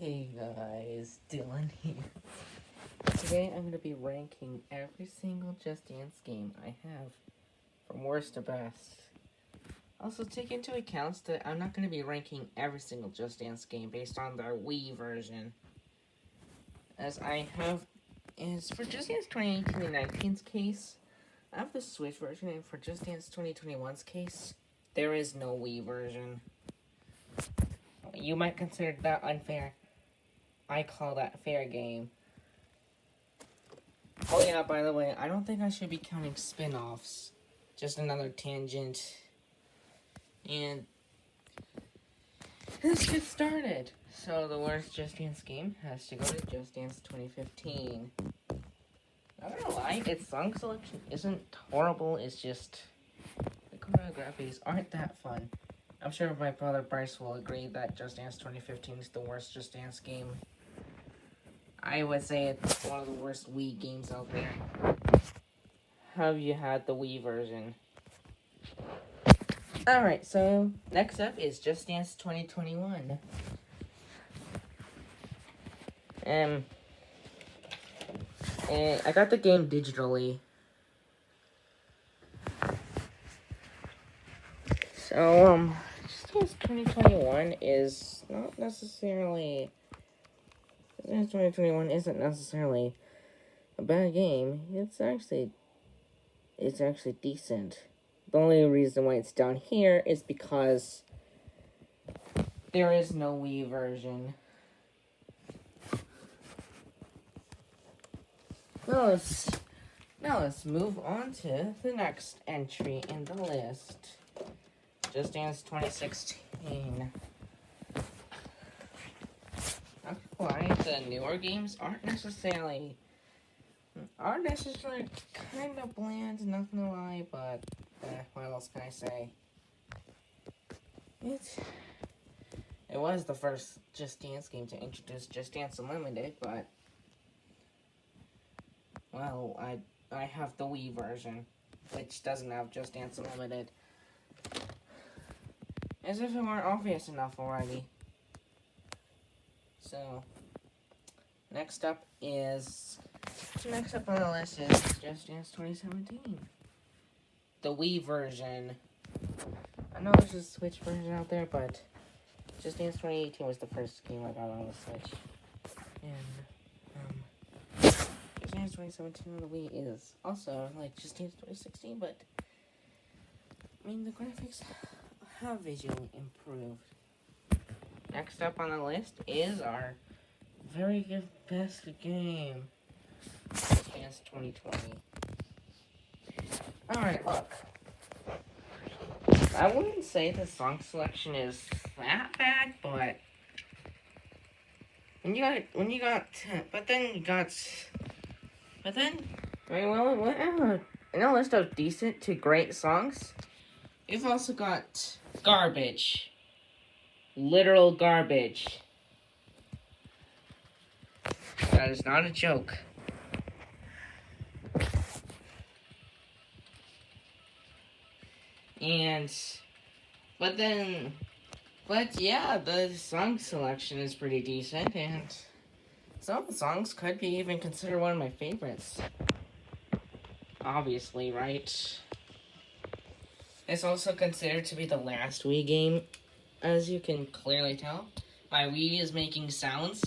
Hey guys, Dylan here. Today I'm going to be ranking every single Just Dance game I have from worst to best. Also, take into account that I'm not going to be ranking every single Just Dance game based on their Wii version. As for Just Dance 2018 and 19's case, I have the Switch version, and for Just Dance 2021's case, there is no Wii version. You might consider that unfair. I call that fair game. Oh yeah, by the way, I don't think I should be counting spin-offs. Just another tangent. And let's get started. So the worst Just Dance game has to go to Just Dance 2015. Not gonna lie, its song selection isn't horrible, it's just the choreographies aren't that fun. I'm sure my brother Bryce will agree that Just Dance 2015 is the worst Just Dance game. I would say it's one of the worst Wii games out there. Have you had the Wii version? Alright, so next up is Just Dance 2021. And I got the game digitally. So, Just Dance 2021 is not necessarily... Just Dance 2021 isn't necessarily a bad game. It's actually decent. The only reason why it's down here is because there is no Wii version. Now let's move on to the next entry in the list. Just Dance 2016. Not gonna lie, the newer games aren't necessarily kind of bland, not gonna lie, but what else can I say? It was the first Just Dance game to introduce Just Dance Unlimited, but well, I have the Wii version, which doesn't have Just Dance Unlimited. As if it weren't obvious enough already. So, next up on the list is Just Dance 2017. The Wii version. I know there's a Switch version out there, but Just Dance 2018 was the first game I got on the Switch. And, Just Dance 2017 on the Wii is also like Just Dance 2016, but I mean, the graphics have visually improved. Next up on the list is our very good best game, Just Dance 2020. Alright, look. I wouldn't say the song selection is that bad, but in a list of decent to great songs, you've also got garbage. Literal garbage. That is not a joke. But yeah, the song selection is pretty decent, and some of the songs could be even considered one of my favorites. Obviously, right? It's also considered to be the last Wii game, as you can clearly tell. My Wii is making sounds,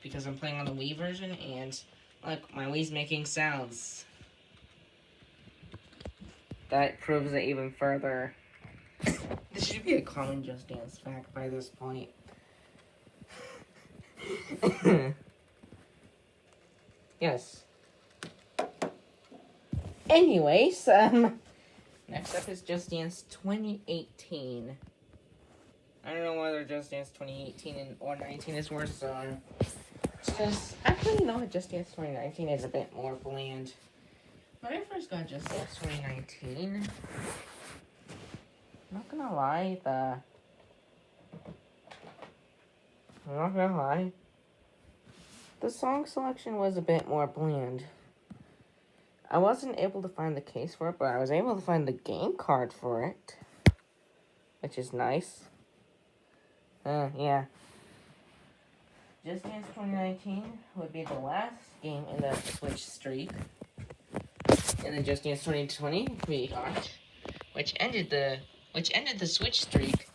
because I'm playing on the Wii version, and look, my Wii's making sounds. That proves it even further. This should be a common Just Dance fact by this point. Yes. Anyways, next up is Just Dance 2018. I don't know whether Just Dance 2018 or 19 is worse, so actually, you know what, Just Dance 2019 is a bit more bland. When I first got Just Dance 2019, I'm not gonna lie, the song selection was a bit more bland. I wasn't able to find the case for it, but I was able to find the game card for it, which is nice. Yeah. Just Dance 2019 would be the last game in the Switch streak. And then Just Dance 2020 we got, which ended the Switch streak,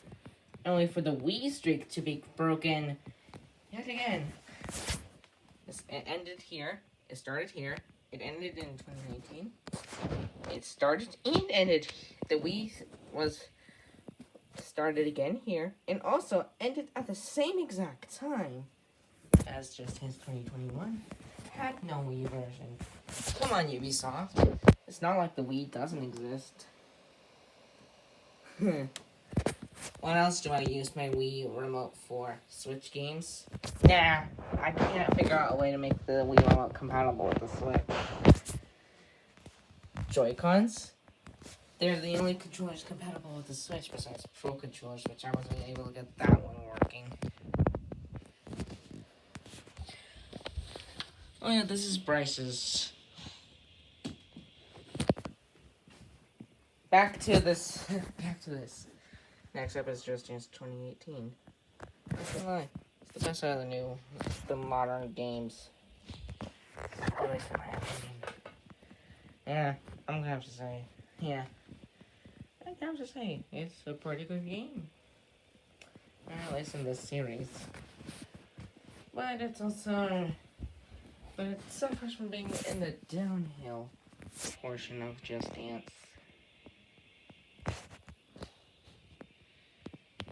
only for the Wii streak to be broken yet again. It ended here. It started here. It ended in 2019. It started and ended. The Wii was started again here, and also ended at the same exact time as Just Dance 2021. Had no Wii version. Come on, Ubisoft. It's not like the Wii doesn't exist. What else do I use my Wii remote for? Switch games? Nah, I can't figure out a way to make the Wii remote compatible with the Switch. Joy-Cons? They're the only controllers compatible with the Switch besides Pro Controllers, which I wasn't able to get that one working. Oh yeah, this is Bryce's. Back to this. Next up is Just Dance 2018. It's the best out of the modern games. At least in my opinion. Yeah, I'm gonna have to say. Yeah. I have to say, it's a pretty good game. At least in this series. But it suffers from being in the downhill portion of Just Dance.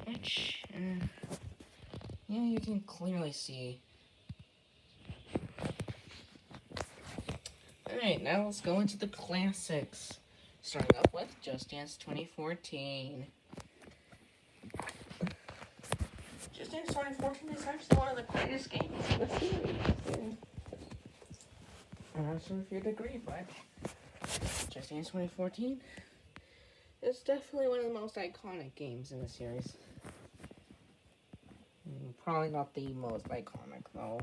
Which, yeah, you can clearly see. Alright, now let's go into the classics. Starting off with Just Dance 2014. Just Dance 2014 is actually one of the greatest games in the series. I'm not sure if you'd agree, but Just Dance 2014 is definitely one of the most iconic games in the series. Probably not the most iconic, though.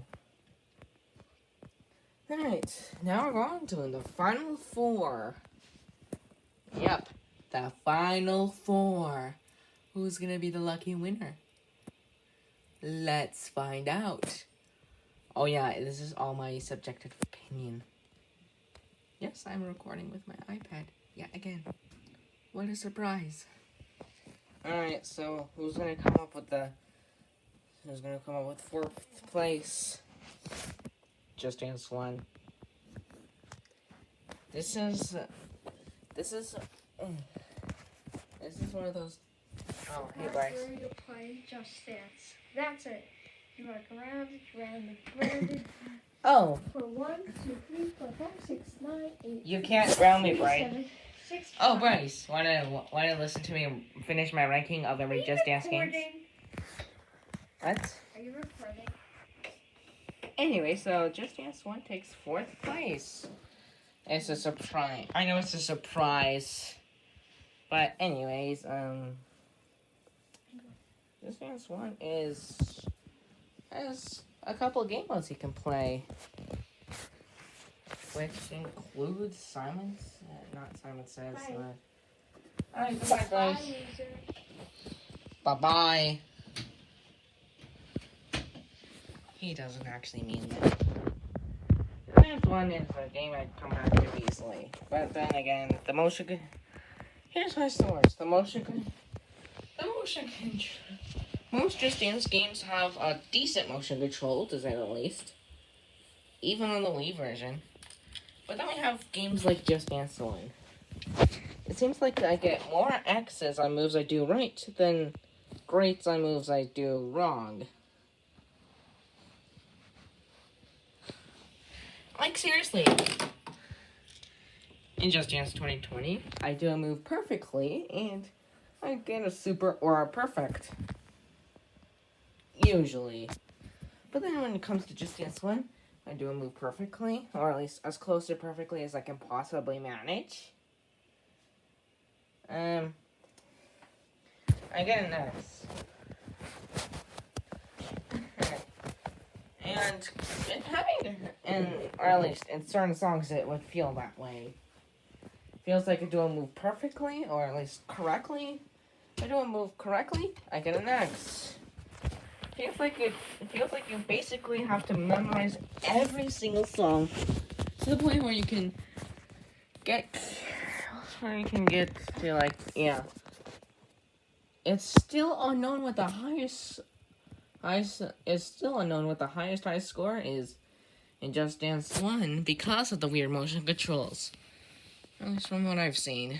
Alright, now we're on to the Final Four. Yep, the Final Four. Who's gonna be the lucky winner? Let's find out. Oh yeah, this is all my subjective opinion. Yes, I'm recording with my iPad. Yeah, again. What a surprise. Alright, so who's gonna come up with fourth place? Just Dance 1. This is one of those. Oh, hey Bryce. I'm ready to play Just Dance. That's it. You rock around, grounded. Oh. For 1, 2, 3, 4, 5, 6, 9, 8. You can't ground me, Bryce. 7, 6, 5. Oh, Bryce, wanna listen to me finish my ranking of every Just Dance games? What? Are you recording? Anyway, so Just Dance 1 takes 4th place. It's a surprise. I know it's a surprise. But anyways, Just Dance 1 has a couple of game modes you can play. Which includes Simon Says. Hi. Alright, goodbye guys. Bye-bye. He doesn't actually mean that. Dance 1 is a game I'd come back to easily. But then again, here's my source. Most Just Dance games have a decent motion control, to say the least. Even on the Wii version. But then we have games like Just Dance 1. It seems like I get more X's on moves I do right than greats on moves I do wrong. Like, seriously. In Just Dance 2020, I do a move perfectly, and I get a super or a perfect. Usually. But then when it comes to Just Dance 1, I do a move perfectly, or at least as close to perfectly as I can possibly manage. I get an X. Or at least in certain songs it would feel that way. Feels like I do a move perfectly, or at least correctly. If I do a move correctly, I get an X. feels like you basically have to memorize every single song to the point where you can get to like, yeah. It's still unknown what the highest high score is in Just Dance 1 because of the weird motion controls. At least from what I've seen.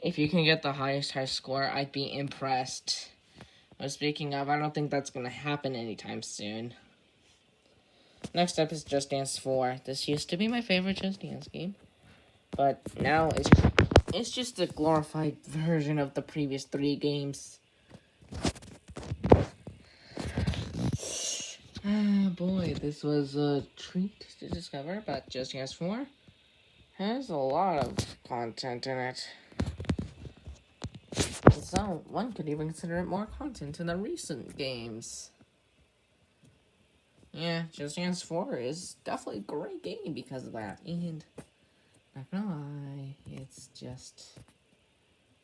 If you can get the highest high score, I'd be impressed. But speaking of, I don't think that's gonna happen anytime soon. Next up is Just Dance 4. This used to be my favorite Just Dance game. But now it's just a glorified version of the previous 3 games. Ah, boy, this was a treat to discover, but Just Dance 4 has a lot of content in it. So, one could even consider it more content in the recent games. Yeah, Just Dance 4 is definitely a great game because of that, and not gonna lie, it's just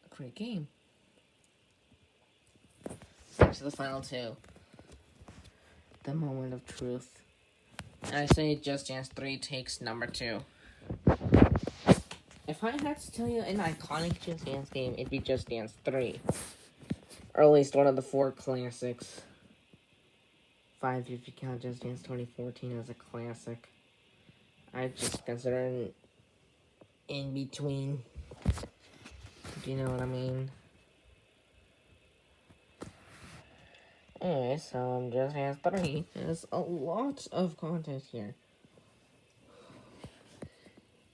a great game. Next to the final 2. The moment of truth. I say Just Dance 3 takes number 2. If I had to tell you an iconic Just Dance game, it'd be Just Dance 3. Or at least one of the 4 classics. 5 if you count Just Dance 2014 as a classic. I just consider it in between. Do you know what I mean? Anyway, so Just Dance 3 has a lot of content here.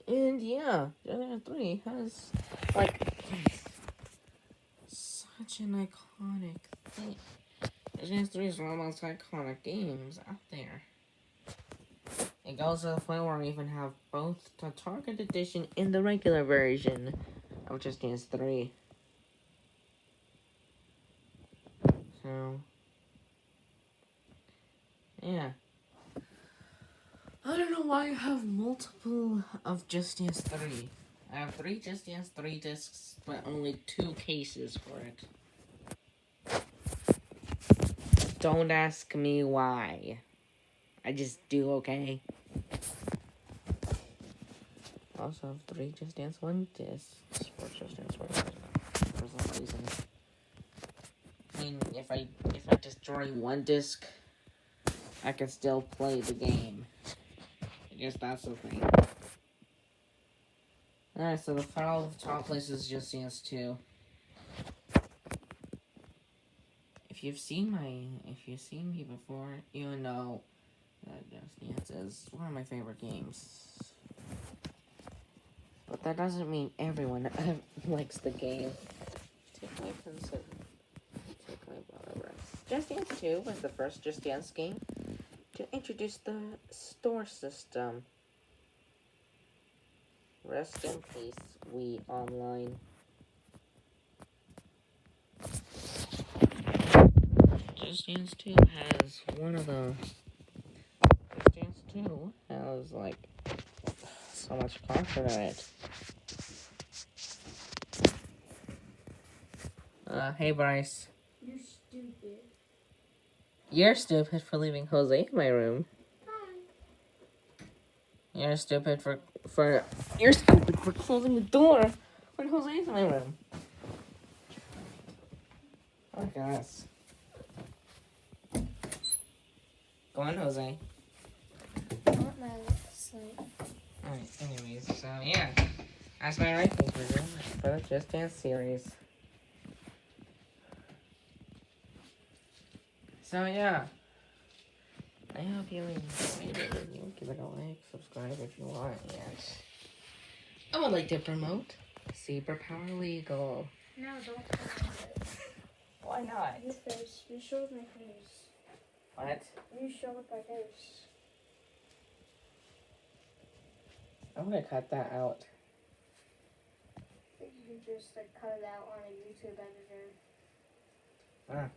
And yeah, Just Dance 3 has, like, such an iconic thing. Just Dance 3 is one of the most iconic games out there. It goes to the point where we even have both the Target Edition and the regular version of Just Dance 3. So, yeah. I don't know why I have multiple of Just Dance 3. I have 3 Just Dance 3 discs, but only 2 cases for it. Don't ask me why. I just do, okay? I also have 3 Just Dance 1 discs for Just Dance 1 for some reason. I mean, if I destroy 1 disc, I can still play the game. I guess that's the thing. Alright, so the final top place is Just Dance 2. If you've seen me before, you know that Just Dance is one of my favorite games. But that doesn't mean everyone likes the game. Take my brother rest. Just Dance 2 was the first Just Dance game to introduce the store system. Rest in peace, Wii Online. Just Dance 2 has one of the... Just Dance 2 has, like, so much content in it. Hey Bryce. You're stupid. You're stupid for leaving Jose in my room. Hi. You're stupid for closing the door when Jose's in my room. Look at us. Go on, Jose. I'm not mad at sleep. Alright, anyways, so yeah. That's my ranking for the Just Dance series. So yeah. I hope you enjoyed the review. Give it a like, subscribe if you want, and I would like to promote Saber Power Legal. No, don't talk about it. Why not? Your face. You showed my face. What? You showed my face. I'm gonna cut that out. I think you can just cut it out on a YouTube editor. Ah.